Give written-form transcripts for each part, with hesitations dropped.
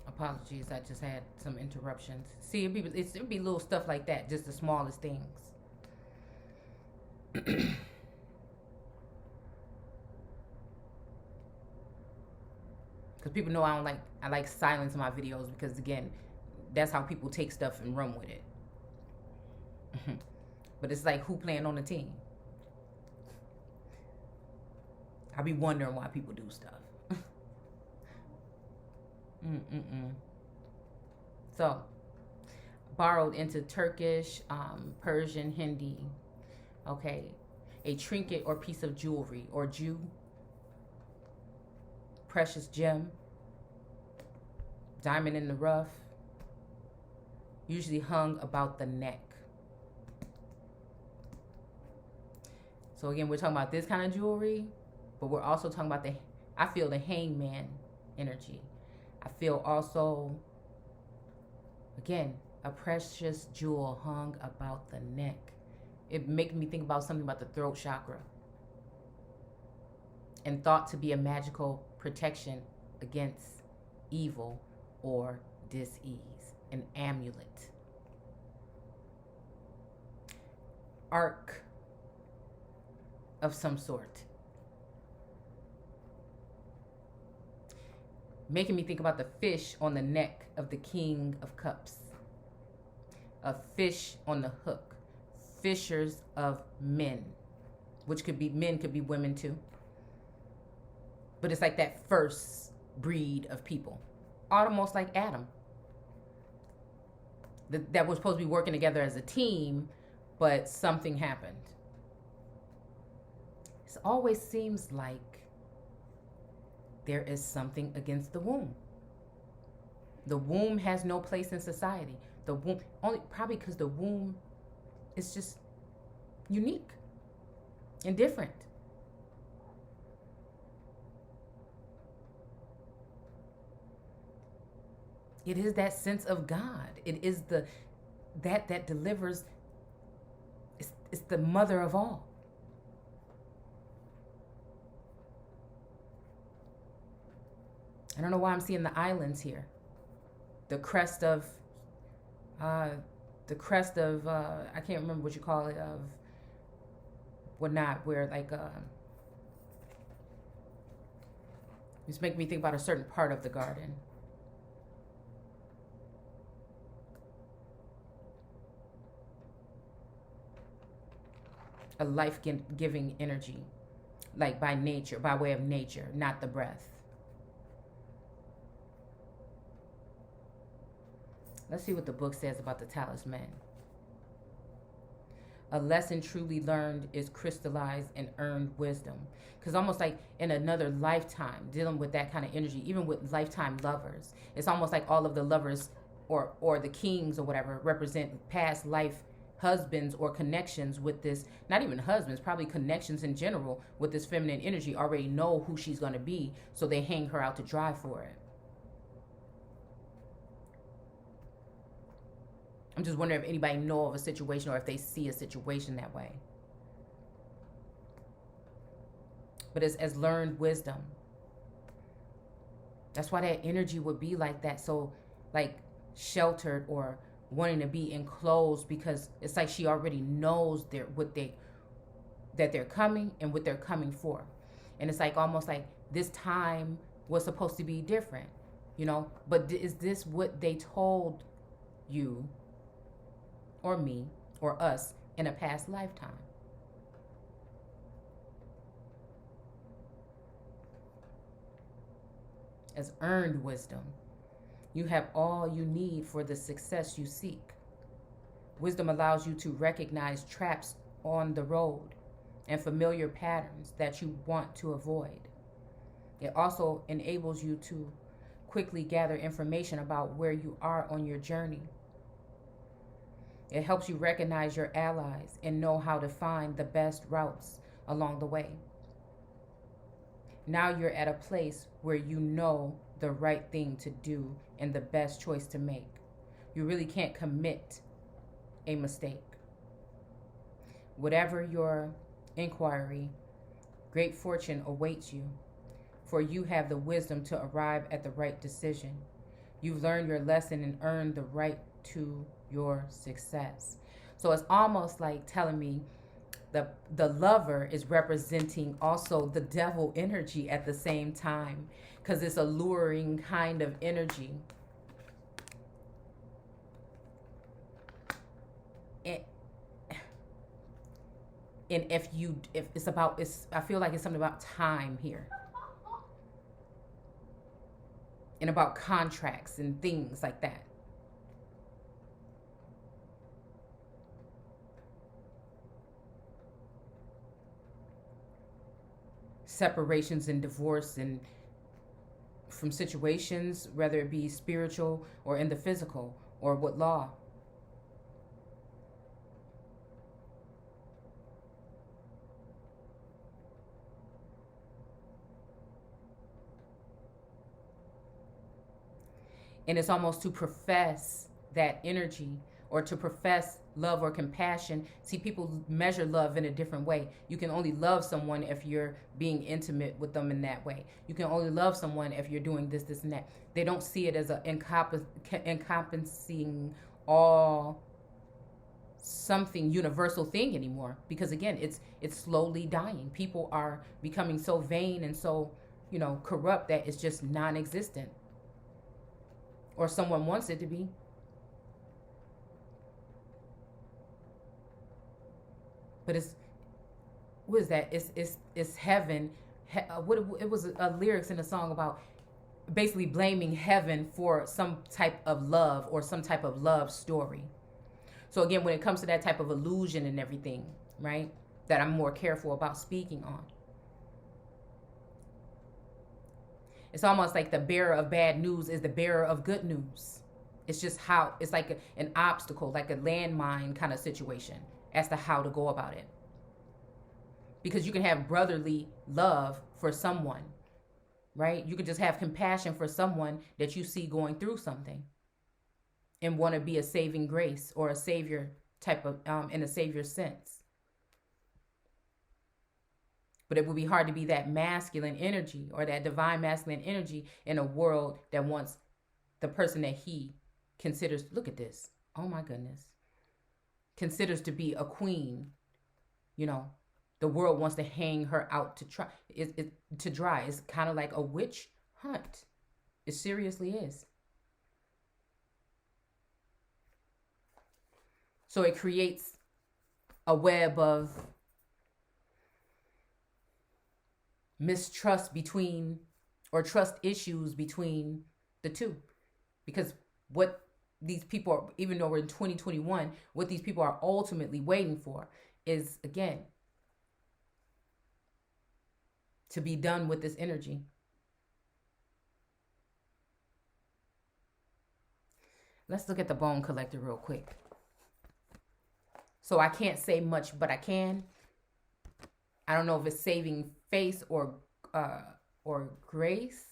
Apologies, I just had some interruptions. See, it'd be little stuff like that, just the smallest things. Because people know I like silence in my videos because again, that's how people take stuff and run with it. But it's like who playing on the team. I be wondering why people do stuff. Mm-mm-mm. So, borrowed into Turkish, Persian, Hindi. Okay, a trinket or piece of jewelry or Jew, precious gem, diamond in the rough, usually hung about the neck. So again, we're talking about this kind of jewelry, but we're also talking about I feel the hangman energy. I feel also, again, a precious jewel hung about the neck. It makes me think about something about the throat chakra and thought to be a magical protection against evil or dis-ease, an amulet. Arc of some sort. Making me think about the fish on the neck of the King of Cups. A fish on the hook. Fishers of men. Which could be men, could be women too. But it's like that first breed of people. Almost like Adam. That was supposed to be working together as a team, but something happened. It always seems like there is something against the womb. The womb has no place in society. The womb, only probably because the womb is just unique and different. It is that sense of God. It is that delivers. It's the mother of all. I don't know why I'm seeing the islands here. The crest of, I can't remember what you call it, of whatnot, where like, it's making me think about a certain part of the garden. A life-giving energy, like by nature, by way of nature, not the breath. Let's see what the book says about the talisman. A lesson truly learned is crystallized and earned wisdom. Because almost like in another lifetime, dealing with that kind of energy, even with lifetime lovers, it's almost like all of the lovers or the kings or whatever represent past life husbands or connections with this, not even husbands, probably connections in general with this feminine energy, already know who she's going to be, so they hang her out to dry for it. I'm just wondering if anybody know of a situation or if they see a situation that way. But it's as learned wisdom. That's why that energy would be like that, so like sheltered or wanting to be enclosed, because it's like she already knows that they're coming and what they're coming for. And it's like almost like this time was supposed to be different, but is this what they told you or me or us in a past lifetime? As earned wisdom, you have all you need for the success you seek. Wisdom allows you to recognize traps on the road and familiar patterns that you want to avoid. It also enables you to quickly gather information about where you are on your journey. It helps you recognize your allies and know how to find the best routes along the way. Now you're at a place where you know the right thing to do and the best choice to make. You really can't commit a mistake. Whatever your inquiry, great fortune awaits you, for you have the wisdom to arrive at the right decision. You've learned your lesson and earned the right to your success. So it's almost like telling me the lover is representing also the devil energy at the same time, because it's a luring kind of energy. And, and if it's about, it's, I feel like it's something about time here, and about contracts and things like that. Separations and divorce, and from situations, whether it be spiritual or in the physical or with law. And it's almost to profess that energy, or to profess love or compassion. See, people measure love in a different way. You can only love someone if you're being intimate with them in that way. You can only love someone if you're doing this, this, and that. They don't see it as a encompassing all something universal thing anymore, because again, it's slowly dying. People are becoming so vain and so, corrupt, that it's just non-existent, or someone wants it to be. But what is that? It's heaven. What it was a lyrics in a song about basically blaming heaven for some type of love or some type of love story. So again, when it comes to that type of illusion and everything, right, that I'm more careful about speaking on. It's almost like the bearer of bad news is the bearer of good news. It's just how, it's like an obstacle, like a landmine kind of situation as to how to go about it. Because you can have brotherly love for someone, right? You can just have compassion for someone that you see going through something and want to be a saving grace or a savior type of, in a savior sense. But it would be hard to be that masculine energy or that divine masculine energy in a world that wants the person that he considers, look at this, oh my goodness, considers to be a queen. The world wants to hang her out to try to dry. It's kind of like a witch hunt. It seriously is. So it creates a web of mistrust between, or trust issues between the two. Because what these people are, even though we're in 2021, what these people are ultimately waiting for is, again, to be done with this energy. Let's look at the bone collector real quick. So I can't say much, but I can. I don't know if it's saving face or grace.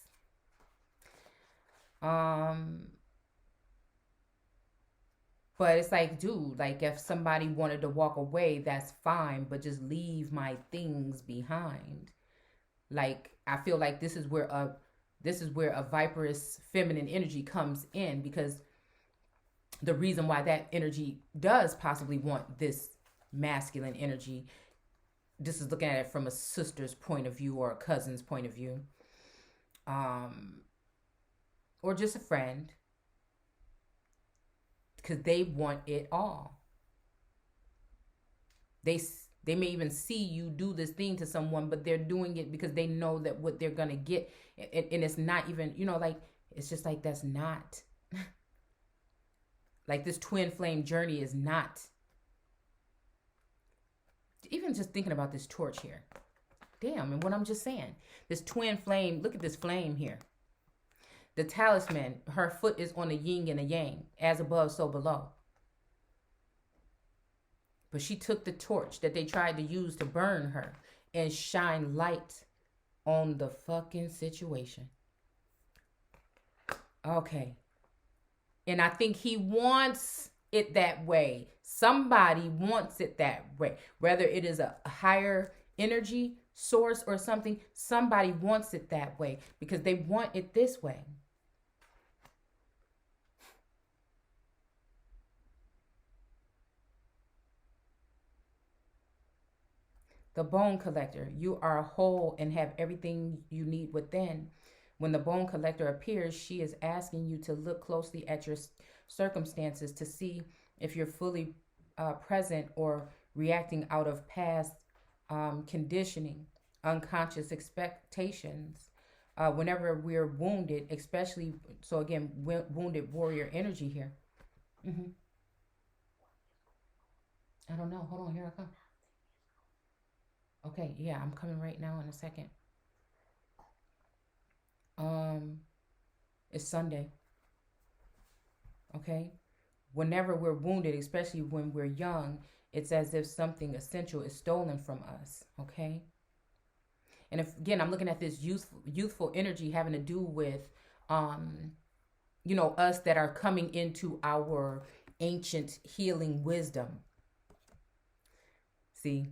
But it's like, dude, like if somebody wanted to walk away, that's fine, but just leave my things behind. Like, I feel like this is where a viperous feminine energy comes in, because the reason why that energy does possibly want this masculine energy, this is looking at it from a sister's point of view or a cousin's point of view, or just a friend, because they want it all. They may even see you do this thing to someone, but they're doing it because they know that what they're going to get. And it's not even, like, it's just like, that's not. Like, this twin flame journey is not. Even just thinking about this torch here. Damn, and what I'm just saying. This twin flame, look at this flame here. The talisman, her foot is on a yin and a yang. As above, so below. But she took the torch that they tried to use to burn her and shine light on the fucking situation. Okay. And I think he wants it that way. Somebody wants it that way. Whether it is a higher energy source or something, somebody wants it that way because they want it this way. The bone collector. You are whole and have everything you need within. When the bone collector appears, she is asking you to look closely at your circumstances to see if you're fully present or reacting out of past conditioning, unconscious expectations. Whenever we're wounded, especially, so again, wounded warrior energy here. hmm I don't know. Hold on, here I come. Okay, yeah, I'm coming right now in a second. Um, it's Sunday. Okay, whenever we're wounded, especially when we're young, it's as if something essential is stolen from us. Okay, and if again, I'm looking at this youthful energy having to do with, um, us that are coming into our ancient healing wisdom. See,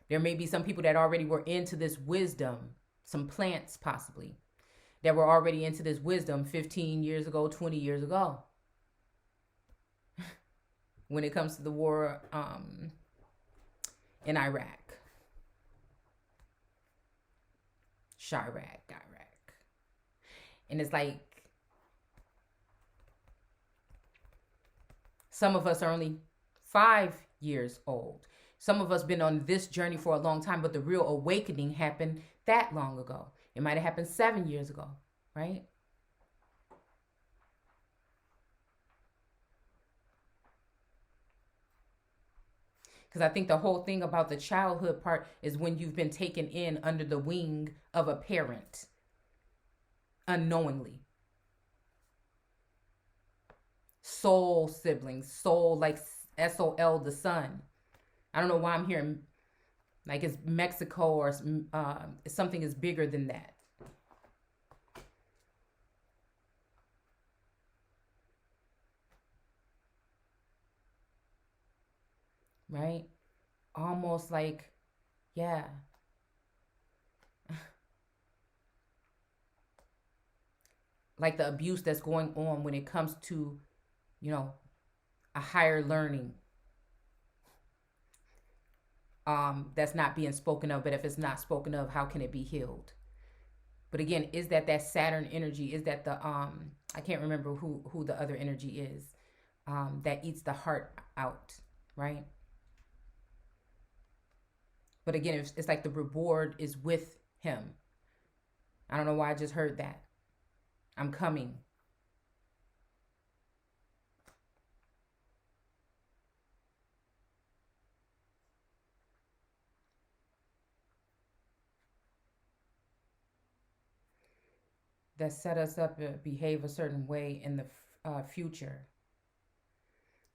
there may be some people that already were into this wisdom, some plants possibly, that were already into this wisdom 15 years ago, 20 years ago, when it comes to the war in Iraq, Chirac, Iraq. And it's like some of us are only 5 years old. Some of us been on this journey for a long time, but the real awakening happened that long ago. It might have happened 7 years ago, right? Because I think the whole thing about the childhood part is when you've been taken in under the wing of a parent unknowingly. Soul siblings, soul like SOL, the son. I don't know why I'm hearing like it's Mexico or something is bigger than that. Right? Almost like, yeah, like the abuse that's going on when it comes to, you know, a higher learning that's not being spoken of. But if it's not spoken of, how can it be healed? But again, is that Saturn energy? Is that the I can't remember who the other energy is that eats the heart out, right? But again, it's like the reward is with him. I don't know why I just heard that. I'm coming. That set us up to behave a certain way in the future.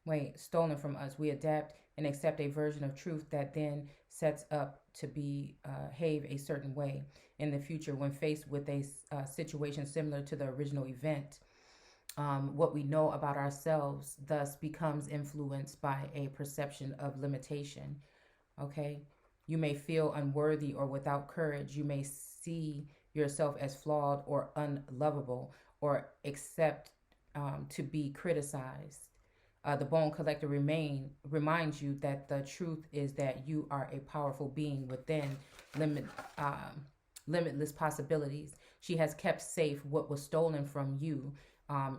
Wait, stolen from us. We adapt and accept a version of truth that then sets up to behave a certain way in the future when faced with a situation similar to the original event. What we know about ourselves thus becomes influenced by a perception of limitation. Okay? You may feel unworthy or without courage. You may see yourself as flawed or unlovable or accept to be criticized. The bone collector reminds you that the truth is that you are a powerful being within limit, limitless possibilities. She has kept safe what was stolen from you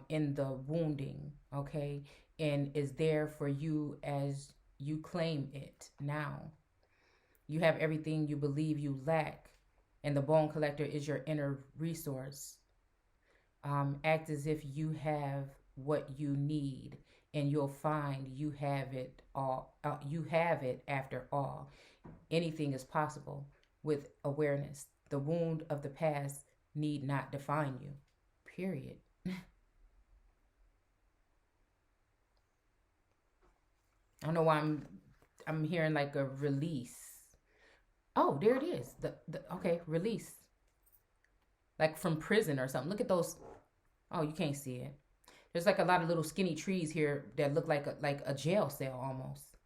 in the wounding, okay, and is there for you as you claim it now. You have everything you believe you lack, and the bone collector is your inner resource. Act as if you have what you need, and you'll find you have it all. You have it after all. Anything is possible with awareness. The wound of the past need not define you. Period. I don't know why I'm hearing like a release. Oh, there it is. The okay, release. Like from prison or something. Look at those. Oh, you can't see it. There's like a lot of little skinny trees here that look like a jail cell almost.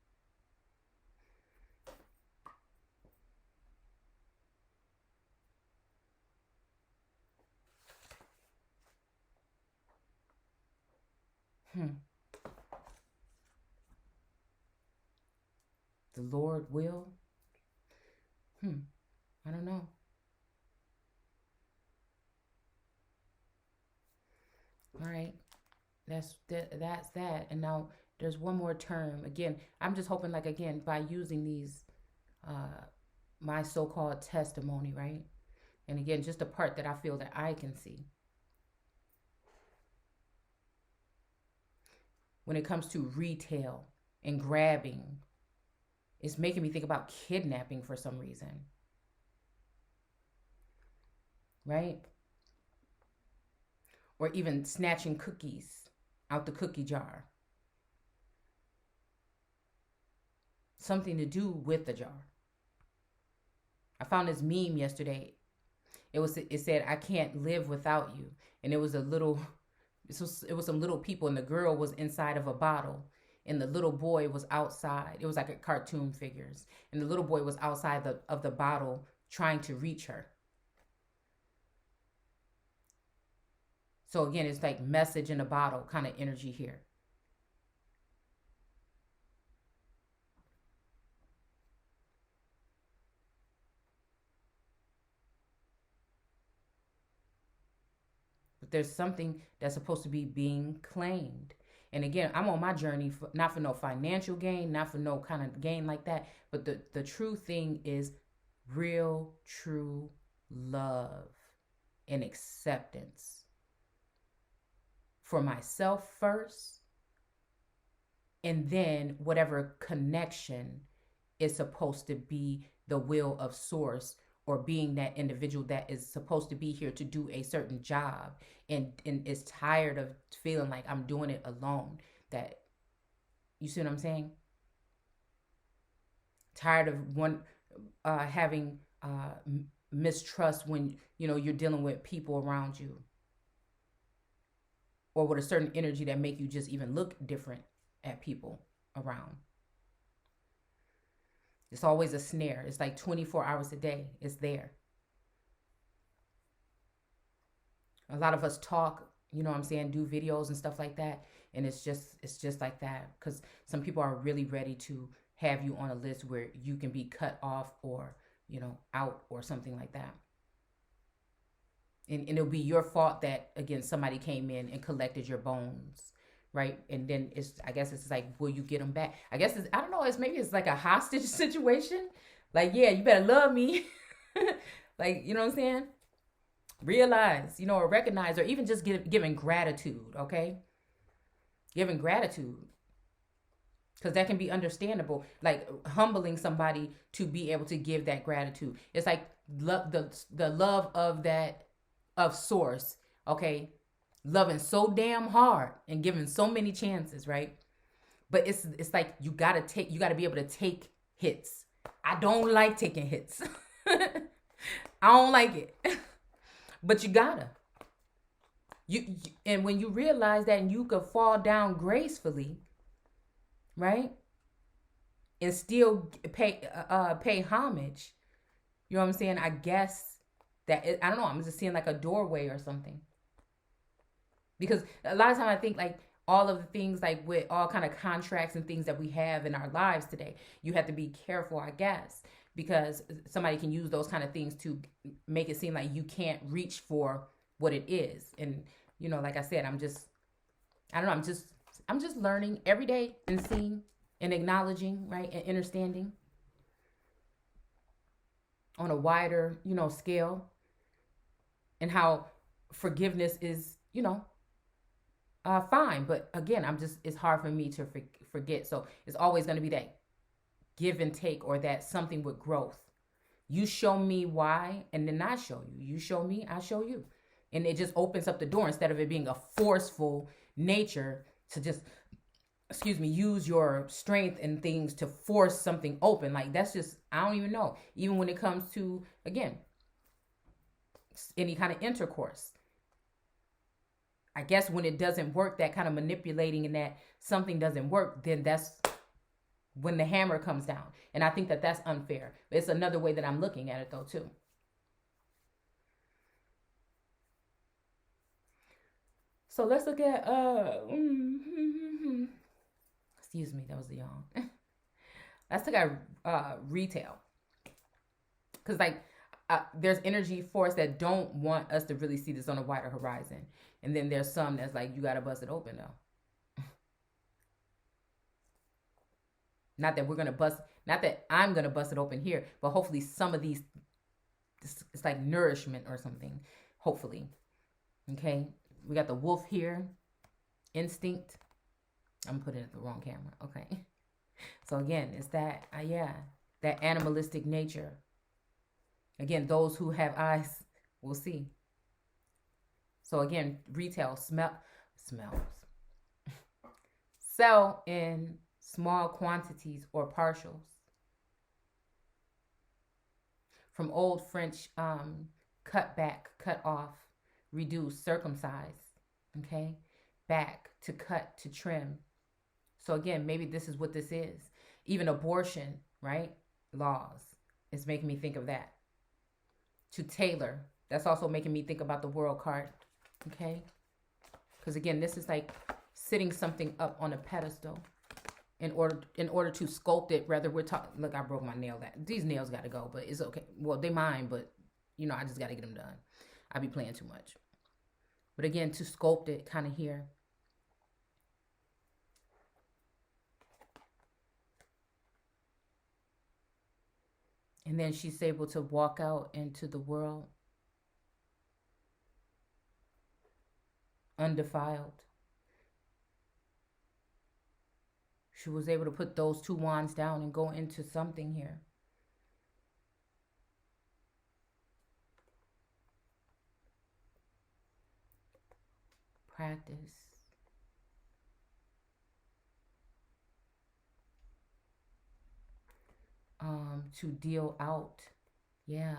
Hmm. The Lord will. I don't know. All right. That's that. And now there's one more term. Again, I'm just hoping, like, again, by using these uh my so-called testimony, right? And again, just the part that I feel that I can see. When it comes to retail and grabbing, it's making me think about kidnapping for some reason, right? Or even snatching cookies out the cookie jar. Something to do with the jar. I found this meme yesterday. It said, "I can't live without you," and it was a little. It was some little people, and the girl was inside of a bottle, and the little boy was outside. It was like a cartoon figures, and the little boy was outside of the bottle trying to reach her. So again, it's like message in a bottle kind of energy here. But there's something that's supposed to be being claimed. And again, I'm on my journey, not for no financial gain, not for no kind of gain like that. But the true thing is real, true love and acceptance for myself first, and then whatever connection is supposed to be the will of source, or being that individual that is supposed to be here to do a certain job, and is tired of feeling like I'm doing it alone. That, you see what I'm saying? Tired of one having mistrust when you're dealing with people around you, or with a certain energy that make you just even look different at people around. It's always a snare. It's like 24 hours a day. It's there. A lot of us talk, you know what I'm saying, do videos and stuff like that, and it's just like that, because some people are really ready to have you on a list where you can be cut off, or out, or something like that. And it'll be your fault that, again, somebody came in and collected your bones, right? And then I guess it's like, will you get them back? I guess I don't know, maybe it's like a hostage situation. Like, yeah, you better love me. Like, you know what I'm saying? Realize, or recognize, or even just giving gratitude, okay? Giving gratitude. Because that can be understandable, like humbling somebody to be able to give that gratitude. It's like the love of that, of source, okay? Loving so damn hard and giving so many chances, right? But it's like you gotta be able to take hits. I don't like taking hits. I don't like it. But you gotta. And when you realize that, and you could fall down gracefully, right? And still pay homage. You know what I'm saying? I guess that I don't know. I'm just seeing like a doorway or something. Because a lot of times I think, like, all of the things, like with all kind of contracts and things that we have in our lives today, you have to be careful, I guess, because somebody can use those kind of things to make it seem like you can't reach for what it is. And like I said, I don't know, I'm just learning every day, and seeing and acknowledging, right, and understanding on a wider, scale, and how forgiveness is, fine. But again, it's hard for me to forget. So it's always going to be that give and take, or that something with growth. You show me why, and then I show you. You show me, I show you. And it just opens up the door, instead of it being a forceful nature to just, use your strength and things to force something open. Like, that's just, I don't even know. Even when it comes to, again, any kind of intercourse. I guess when it doesn't work, that kind of manipulating, and that something doesn't work, then that's when the hammer comes down. And I think that that's unfair. It's another way that I'm looking at it, though, too. So let's look at excuse me, that was the yawn. Let's look at retail. Because like there's energy force that don't want us to really see this on a wider horizon, and then there's some that's like you gotta bust it open though. Not that we're gonna bust, not that I'm gonna bust it open here, but hopefully some of these, it's like nourishment or something. Hopefully, okay. We got the wolf here, instinct. I'm putting it in the wrong camera. Okay. So again, it's that yeah, that animalistic nature. Again, those who have eyes will see. So again, retail smells. Sell in small quantities or partials. From old French, cut back, cut off, reduce, circumcise. Okay, back, to cut, to trim. So again, maybe this is what this is. Even abortion, right? Laws. It's making me think of that. To tailor. That's also making me think about the world card. Okay? Because again, this is like sitting something up on a pedestal in order to sculpt it. Rather, we're talking. Look, I broke my nail. These nails got to go, but it's okay. Well, they mine, but I just got to get them done. I be playing too much. But again, to sculpt it kind of here. And then she's able to walk out into the world undefiled. She was able to put those two wands down and go into something here. Practice. To deal out. Yeah.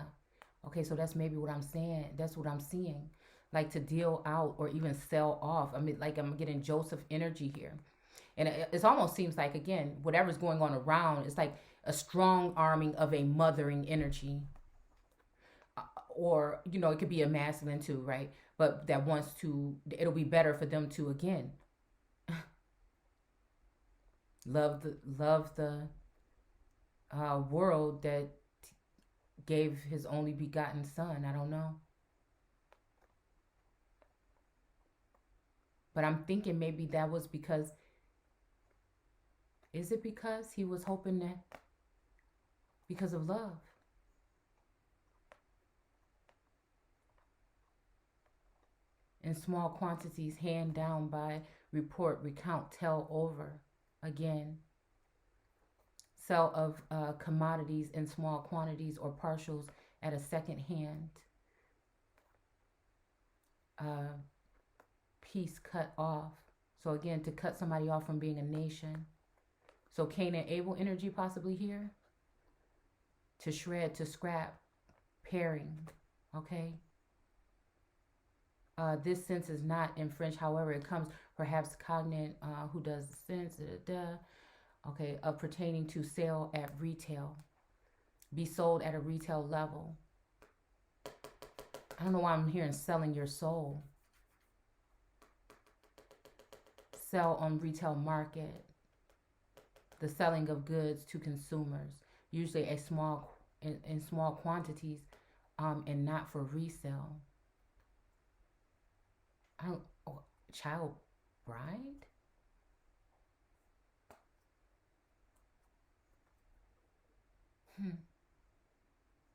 Okay, so that's maybe what I'm saying. That's what I'm seeing. Like to deal out or even sell off. I mean, like I'm getting Joseph energy here. And it almost seems like, again, whatever's going on around, it's like a strong arming of a mothering energy. Or, it could be a masculine too, right? But that wants to, it'll be better for them to, again, love the world that gave his only begotten son. I don't know. But I'm thinking maybe that was because, is it because he was hoping that, because of love? In small quantities, hand down by report, recount, tell over. Again, sell of commodities in small quantities or partials at a second hand. Piece cut off. So again, to cut somebody off from being a nation. So Cain and Abel energy possibly here. To shred, to scrap, pairing. Okay. This sense is not in French, however, it comes perhaps cognate, who does the sense, okay, of pertaining to sale at retail. Be sold at a retail level. I don't know why I'm hearing selling your soul. Sell on retail market. The selling of goods to consumers, usually in small quantities, and not for resale. Child bride?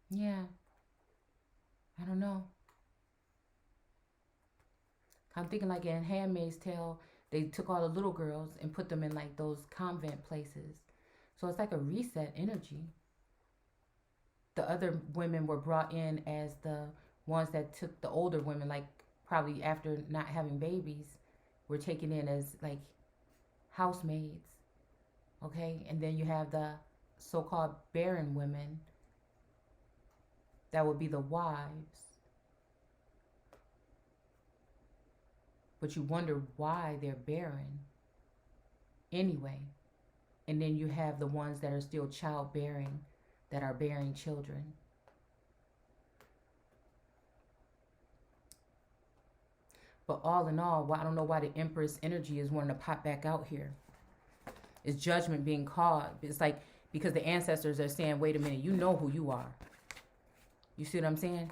Yeah. I don't know. I'm thinking like in Handmaid's Tale, they took all the little girls and put them in like those convent places. So it's like a reset energy. The other women were brought in as the ones that took the older women, like probably after not having babies, were taken in as like housemaids. Okay, and then you have the so-called barren women. That would be the wives. But you wonder why they're barren anyway. And then you have the ones that are still childbearing, that are bearing children. But all in all, I don't know why the Empress energy is wanting to pop back out here. It's judgment being called. It's like, because the ancestors are saying, wait a minute, you know who you are. You see what I'm saying?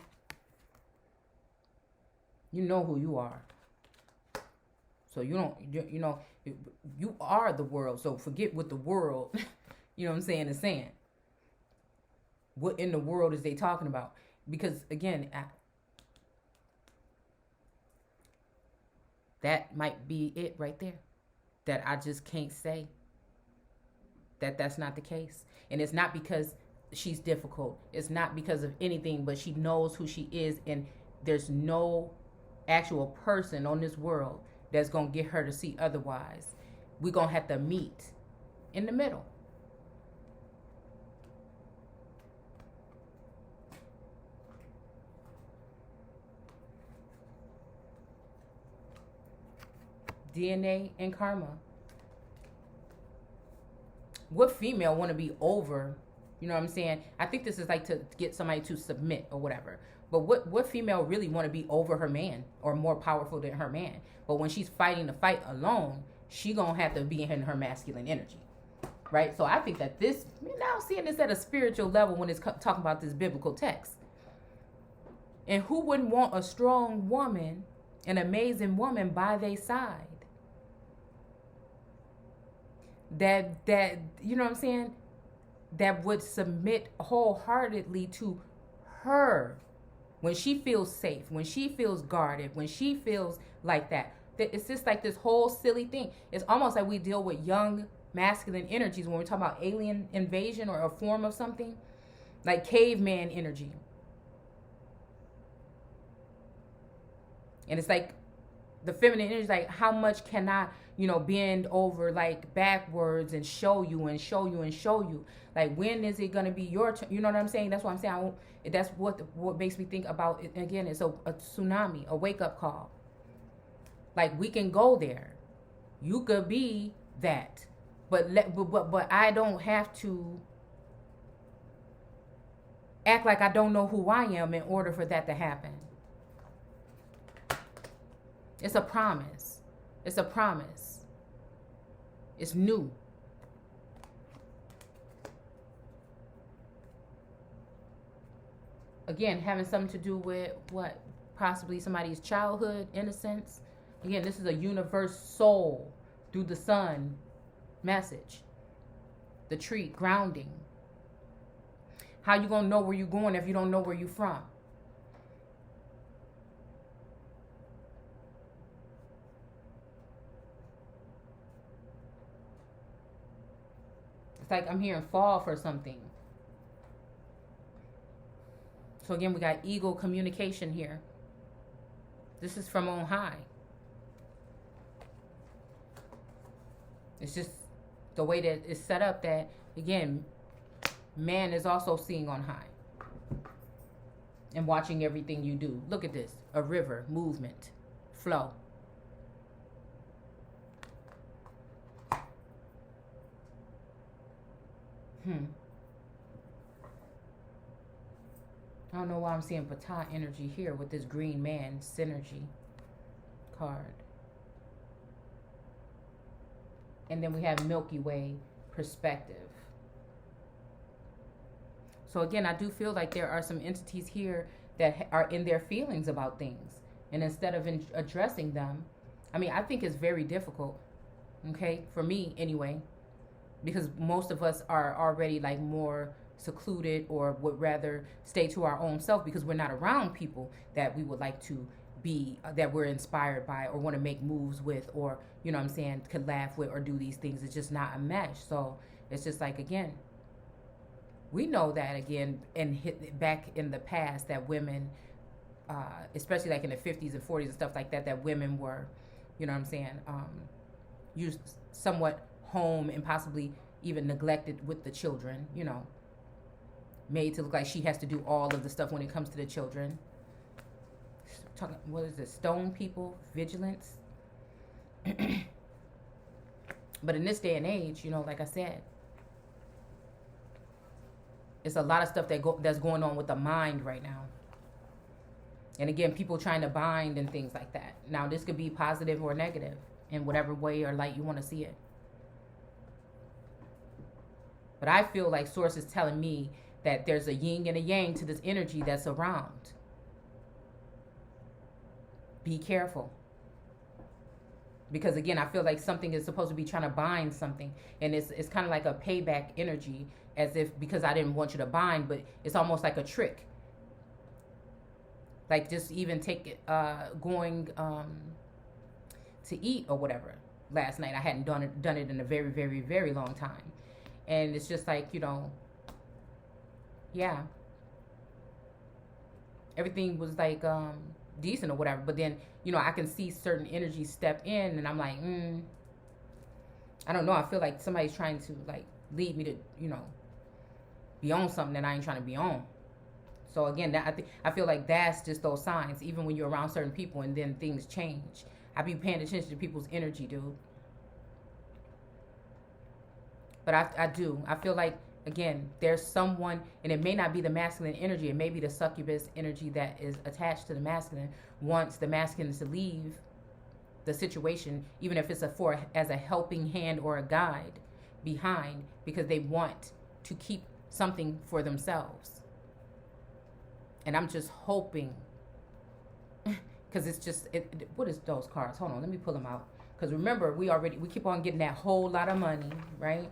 You know who you are. So you don't, you know, you are the world. So forget what the world, you know what I'm saying, is saying. What in the world is they talking about? Because again, that might be it right there. That I just can't say that that's not the case. And it's not because she's difficult. It's not because of anything, but she knows who she is. And there's no actual person on this world that's going to get her to see otherwise. We're going to have to meet in the middle. DNA and karma. What female want to be over? You know what I'm saying? I think this is like to get somebody to submit or whatever. But what female really want to be over her man or more powerful than her man? But when she's fighting the fight alone, she gonna have to be in her masculine energy, right? So I think that this, now seeing this at a spiritual level when it's talking about this biblical text. And who wouldn't want a strong woman, an amazing woman by their side? That you know what I'm saying? That would submit wholeheartedly to her when she feels safe, when she feels guarded, when she feels like that. It's just like this whole silly thing. It's almost like we deal with young masculine energies when we're talking about alien invasion or a form of something, like caveman energy. And it's like the feminine energy is like, how much can I, you know, bend over like backwards and show you and show you and show you? Like, when is it going to be your turn? You know what I'm saying? That's what I'm saying. That's what makes me think about it. Again, it's a tsunami, a wake-up call. Like, we can go there. You could be that. But I don't have to act like I don't know who I am in order for that to happen. It's a promise. It's a promise. It's new. Again, having something to do with what? Possibly somebody's childhood, innocence. Again, this is a universe soul through the sun message. The tree, grounding. How you gonna know where you're going if you don't know where you're from? It's like I'm hearing fall for something. So again, we got eagle communication here. This is from on high. It's just the way that it's set up that, again, man is also seeing on high and watching everything you do. Look at this. A river, movement, flow. I don't know why I'm seeing Ptah energy here with this green man synergy card. And then we have Milky Way perspective. So again, I do feel like there are some entities here that are in their feelings about things. And instead of addressing them, I mean, I think it's very difficult, okay, for me anyway, because most of us are already like more secluded or would rather stay to our own self because we're not around people that we would like to be, that we're inspired by or want to make moves with, or, you know what I'm saying, could laugh with or do these things. It's just not a mesh. So it's just like, again, we know that, again, back in the past that women, especially like in the 50s and 40s and stuff like that, that women were, you know what I'm saying, used somewhat home and possibly even neglected with the children, you know, made to look like she has to do all of the stuff when it comes to the children. Talking, what is it, stone people, vigilance. But in this day and age, you know, like I said, it's a lot of stuff that's going on with the mind right now. And again, people trying to bind and things like that. Now, this could be positive or negative in whatever way or light you want to see it. But I feel like Source is telling me that there's a yin and a yang to this energy that's around. Be careful. Because again, I feel like something is supposed to be trying to bind something, and it's kind of like a payback energy, as if because I didn't want you to bind, but it's almost like a trick. Like just even take it, going to eat or whatever last night. I hadn't done it in a very, very, very long time, and it's just like, you know, yeah, everything was like decent or whatever, but then, you know, I can see certain energies step in, and I'm like, I don't know. I feel like somebody's trying to like lead me to, you know, be on something that I ain't trying to be on. So again, that I feel like that's just those signs. Even when you're around certain people, and then things change. I be paying attention to people's energy, dude. But I do. I feel like, again, there's someone, and it may not be the masculine energy. It may be the succubus energy that is attached to the masculine. Wants the masculine to leave the situation, even if it's as a helping hand or a guide behind, because they want to keep something for themselves. And I'm just hoping, because it's just, what is those cards? Hold on, let me pull them out. Because remember, we keep on getting that whole lot of money, right?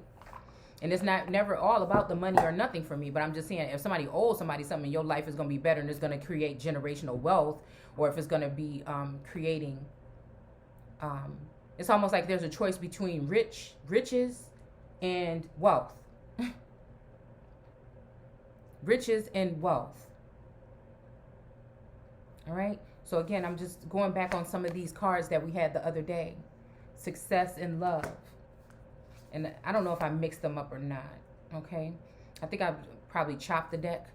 And it's never all about the money or nothing for me, but I'm just saying, if somebody owes somebody something, your life is going to be better, and it's going to create generational wealth, or if it's going to be creating, it's almost like there's a choice between riches and wealth. Riches and wealth. All right. So again, I'm just going back on some of these cards that we had the other day. Success and love. And I don't know if I mixed them up or not. Okay. I think I probably chopped the deck.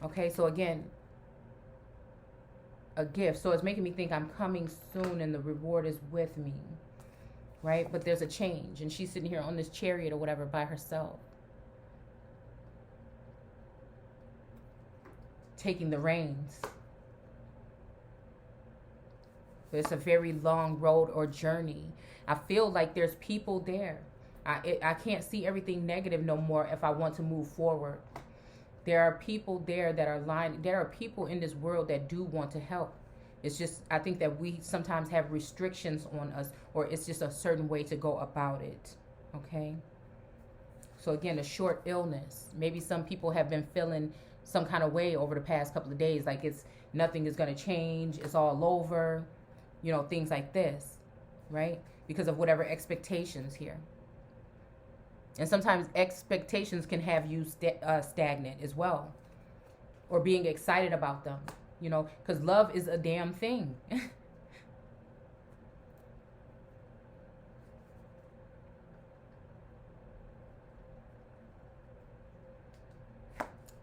Okay. So again, a gift. So it's making me think I'm coming soon and the reward is with me. Right. But there's a change. And she's sitting here on this chariot or whatever by herself, taking the reins. But it's a very long road or journey. I feel like there's people there. I can't see everything negative no more if I want to move forward. There are people there that are lying. There are people in this world that do want to help. It's just, I think that we sometimes have restrictions on us, or it's just a certain way to go about it. Okay? So again, a short illness. Maybe some people have been feeling some kind of way over the past couple of days, like nothing is going to change, it's all over, you know, things like this, right? Because of whatever expectations here. And sometimes expectations can have you stagnant as well, or being excited about them, you know, because love is a damn thing.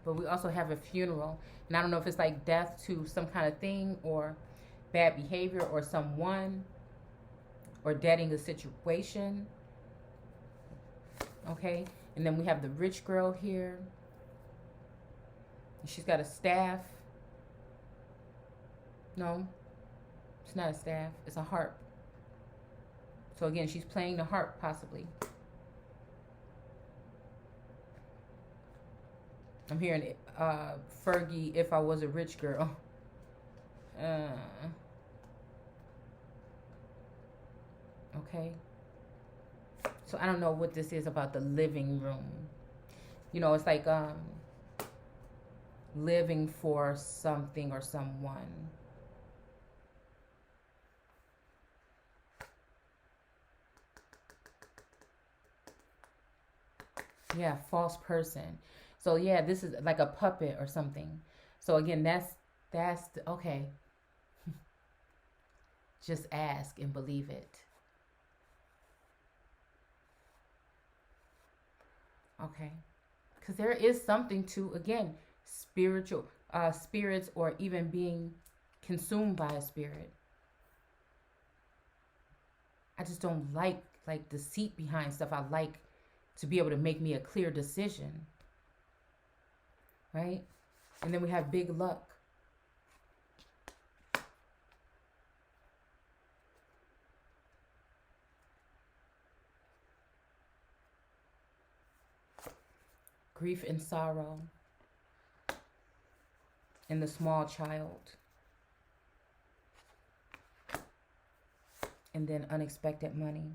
But we also have a funeral. And I don't know if it's like death to some kind of thing, or bad behavior, or someone, or deading a situation. Okay. And then we have the rich girl here. She's got a staff. No, it's not a staff. It's a harp. So again, she's playing the harp, possibly. I'm hearing Fergie, if I was a rich girl. Okay. So I don't know what this is about the living room. You know, it's like living for something or someone. Yeah, false person. So yeah, this is like a puppet or something. So again, that's okay. Just ask and believe it. Okay. Because there is something to, again, spiritual spirits, or even being consumed by a spirit. I just don't like deceit behind stuff. I like to be able to make me a clear decision. Right? And then we have big luck. grief and sorrow in the small child, and then unexpected money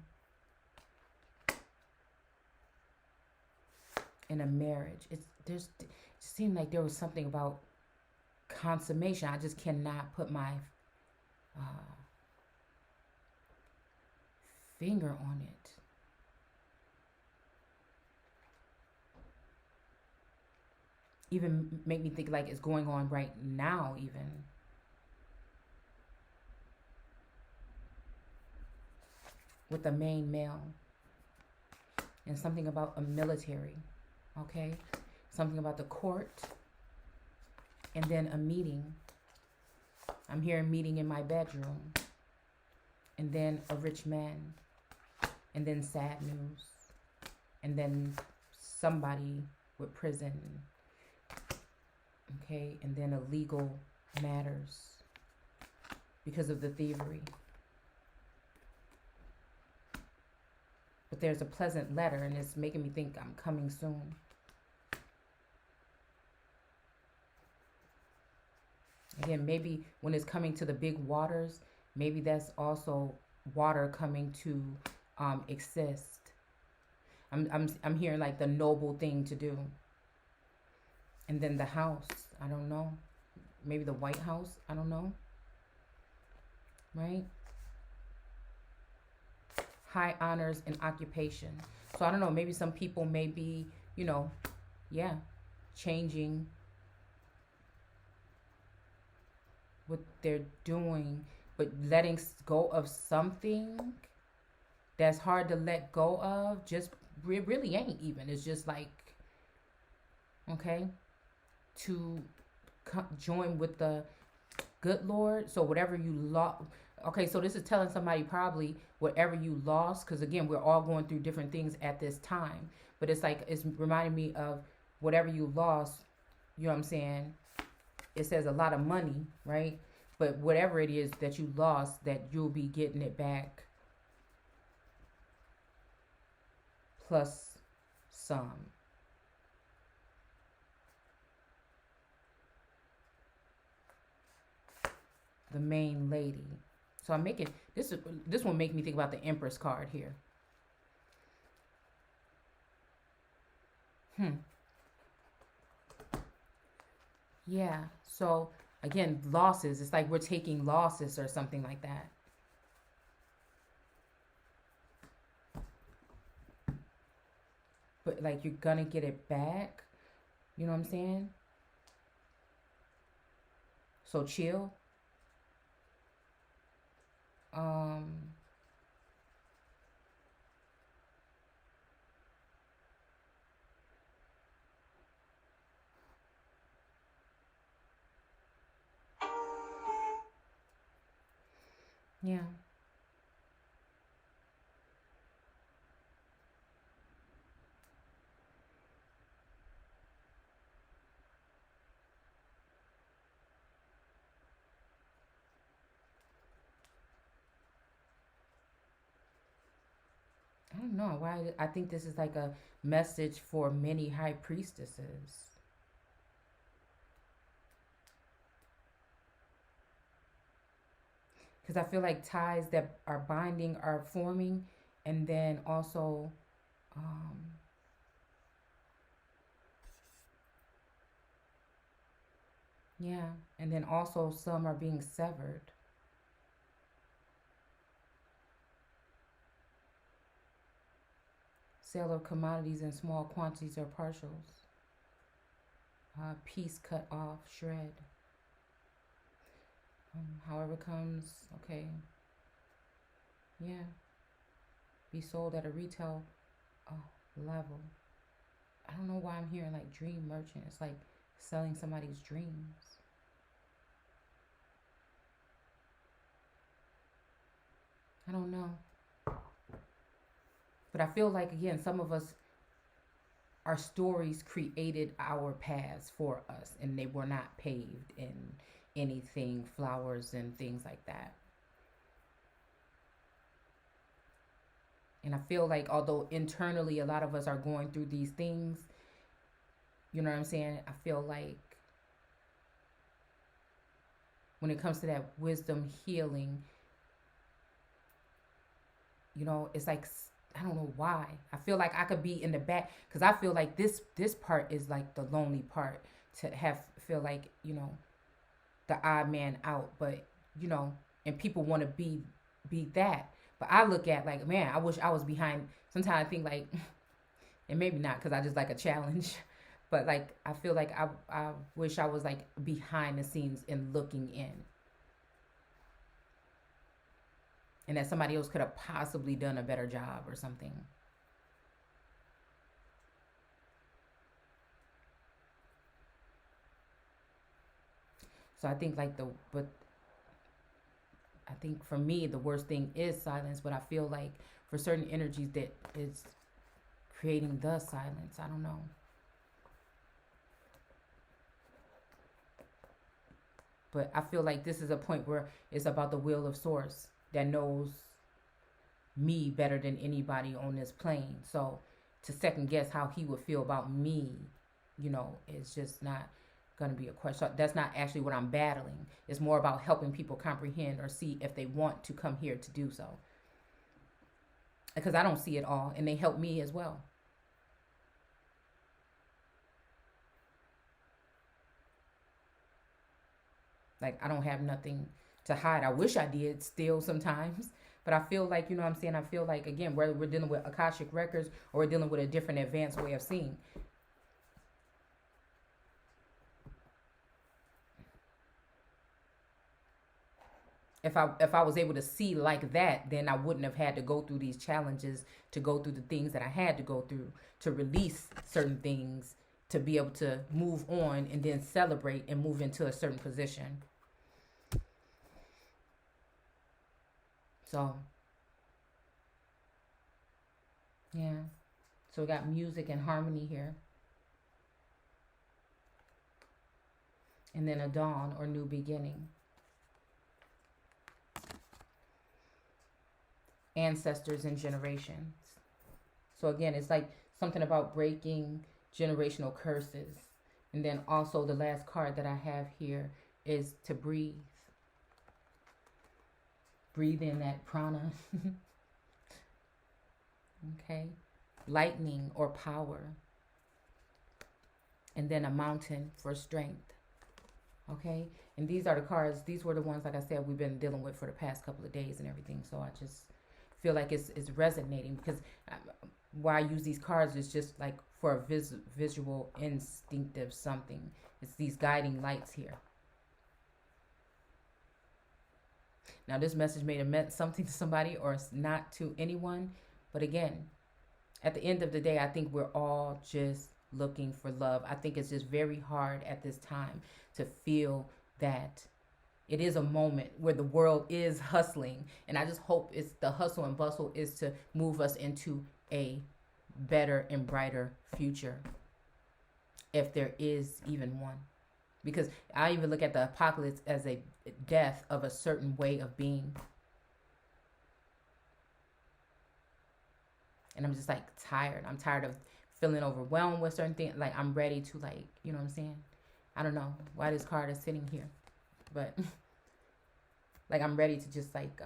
in a marriage. It seemed like there was something about consummation. I just cannot put my finger on it. Even make me think like it's going on right now, even. With the main male. And something about a military. Okay? Something about the court. And then a meeting. I'm hearing meeting in my bedroom. And then a rich man. And then sad news. And then somebody with prison. Okay, and then a legal matters because of the thievery. But there's a pleasant letter, and it's making me think I'm coming soon. Again, maybe when it's coming to the big waters, maybe that's also water coming to exist. I'm hearing like the noble thing to do. And then the house, I don't know. Maybe the White House, I don't know. Right? High honors and occupation. So I don't know, maybe some people may be, you know, yeah, changing what they're doing, but letting go of something that's hard to let go of. Just, it really ain't even. It's just like, okay, to join with the good Lord. So whatever you lost, okay, so this is telling somebody probably whatever you lost, because again, we're all going through different things at this time, but it's like, it's reminding me of whatever you lost, you know what I'm saying? It says a lot of money, right? But whatever it is that you lost, that you'll be getting it back plus some. The main lady. So I'm making this one make me think about the Empress card here. Yeah. So again, losses. It's like we're taking losses or something like that. But like you're gonna get it back. You know what I'm saying? So chill. Yeah. I don't know why. I think this is like a message for many high priestesses. Because I feel like ties that are binding are forming, and then also yeah, and then also some are being severed. Sale of commodities in small quantities or partials. Piece cut off, shred. However comes, okay. Yeah. Be sold at a retail level. I don't know why I'm hearing like dream merchant. It's like selling somebody's dreams. I don't know. But I feel like, again, some of us, our stories created our paths for us, and they were not paved in anything, flowers and things like that. And I feel like although internally a lot of us are going through these things, You know what I'm saying? I feel like when it comes to that wisdom healing, it's like, I don't know why. I feel like I could be in the back because I feel like this part is like the lonely part, to feel like, the odd man out, but and people want to be that. But I look at like, man, I wish I was behind. Sometimes I think like, and maybe not because I just like a challenge, but like I feel like I wish I was like behind the scenes and looking in, and that somebody else could have possibly done a better job or something. So I think like but I think for me the worst thing is silence, but I feel like for certain energies that is creating the silence. I don't know. But I feel like this is a point where it's about the will of source that knows me better than anybody on this plane. So to second guess how he would feel about me, it's just not going to be a question. That's not actually what I'm battling. It's more about helping people comprehend or see if they want to come here to do so. Because I don't see it all, and they help me as well. Like, I don't have nothing to hide. I wish I did still sometimes. But I feel like, you know what I'm saying? I feel like, again, whether we're dealing with Akashic Records or we're dealing with a different advanced way of seeing, if I was able to see like that, then I wouldn't have had to go through these challenges, to go through the things that I had to go through, to release certain things, to be able to move on and then celebrate and move into a certain position. So, yeah. So we got music and harmony here. And then a dawn or new beginning. Ancestors and generations. So again, it's like something about breaking generational curses. And then also the last card that I have here is to breathe. Breathe in that prana. Okay. Lightning or power. And then a mountain for strength. Okay. And these are the cards. These were the ones, like I said, we've been dealing with for the past couple of days and everything. So I just feel like it's resonating because why I use these cards is just like for a visual, instinctive something. It's these guiding lights here. Now, this message may have meant something to somebody or not to anyone. But again, at the end of the day, I think we're all just looking for love. I think it's just very hard at this time to feel that it is a moment where the world is hustling. And I just hope it's the hustle and bustle is to move us into a better and brighter future, if there is even one. Because I even look at the apocalypse as a death of a certain way of being. And I'm just like tired. I'm tired of feeling overwhelmed with certain things. Like I'm ready to like, you know what I'm saying? I don't know why this card is sitting here. But like I'm ready to just like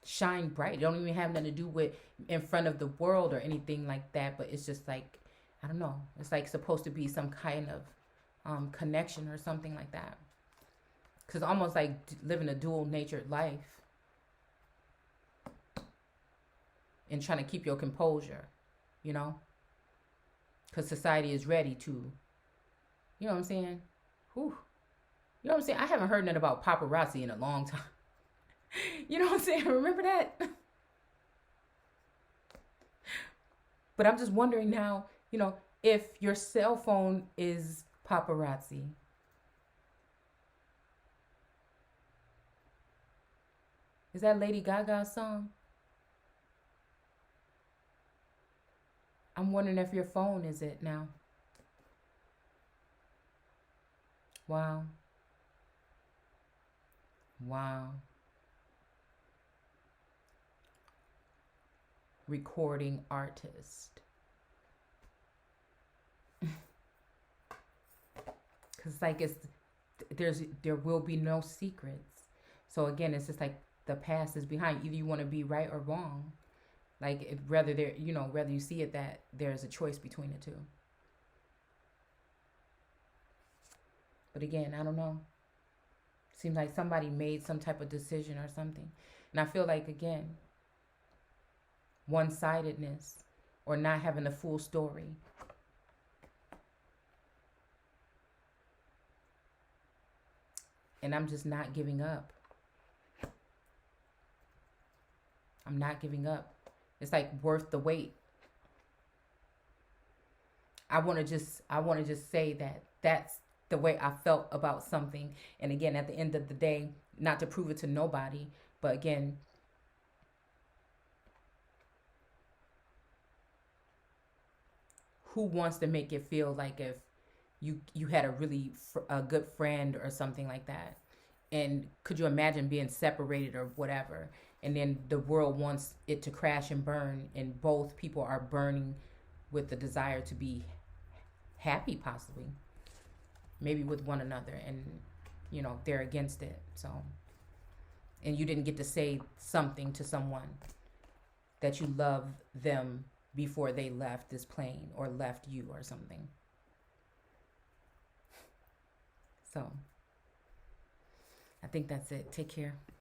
shine bright. It don't even have nothing to do with in front of the world or anything like that. But it's just like, I don't know. It's like supposed to be some kind of connection or something like that. Because almost like living a dual natured life. And trying to keep your composure, because society is ready to, you know what I'm saying? Whew. You know what I'm saying? I haven't heard nothing about paparazzi in a long time. You know what I'm saying? Remember that? But I'm just wondering now, if your cell phone is paparazzi. Is that Lady Gaga's song? I'm wondering if your phone is it now. Wow. Wow. Recording artist. Because like there will be no secrets. So again, it's just like the past is behind. Either you want to be right or wrong. Like whether there, whether you see it that there's a choice between the two. But again, I don't know. Seems like somebody made some type of decision or something. And I feel like, again, one-sidedness or not having the full story. And I'm just not giving up. I'm not giving up. It's like worth the wait. I want to just say that that's the way I felt about something. And again, at the end of the day, not to prove it to nobody, but again, who wants to make it feel like if you had a good friend or something like that, and could you imagine being separated or whatever, and then the world wants it to crash and burn, and both people are burning with the desire to be happy, possibly maybe with one another, and they're against it. So, and you didn't get to say something to someone that you love them before they left this plane or left you or something. So I think that's it. Take care.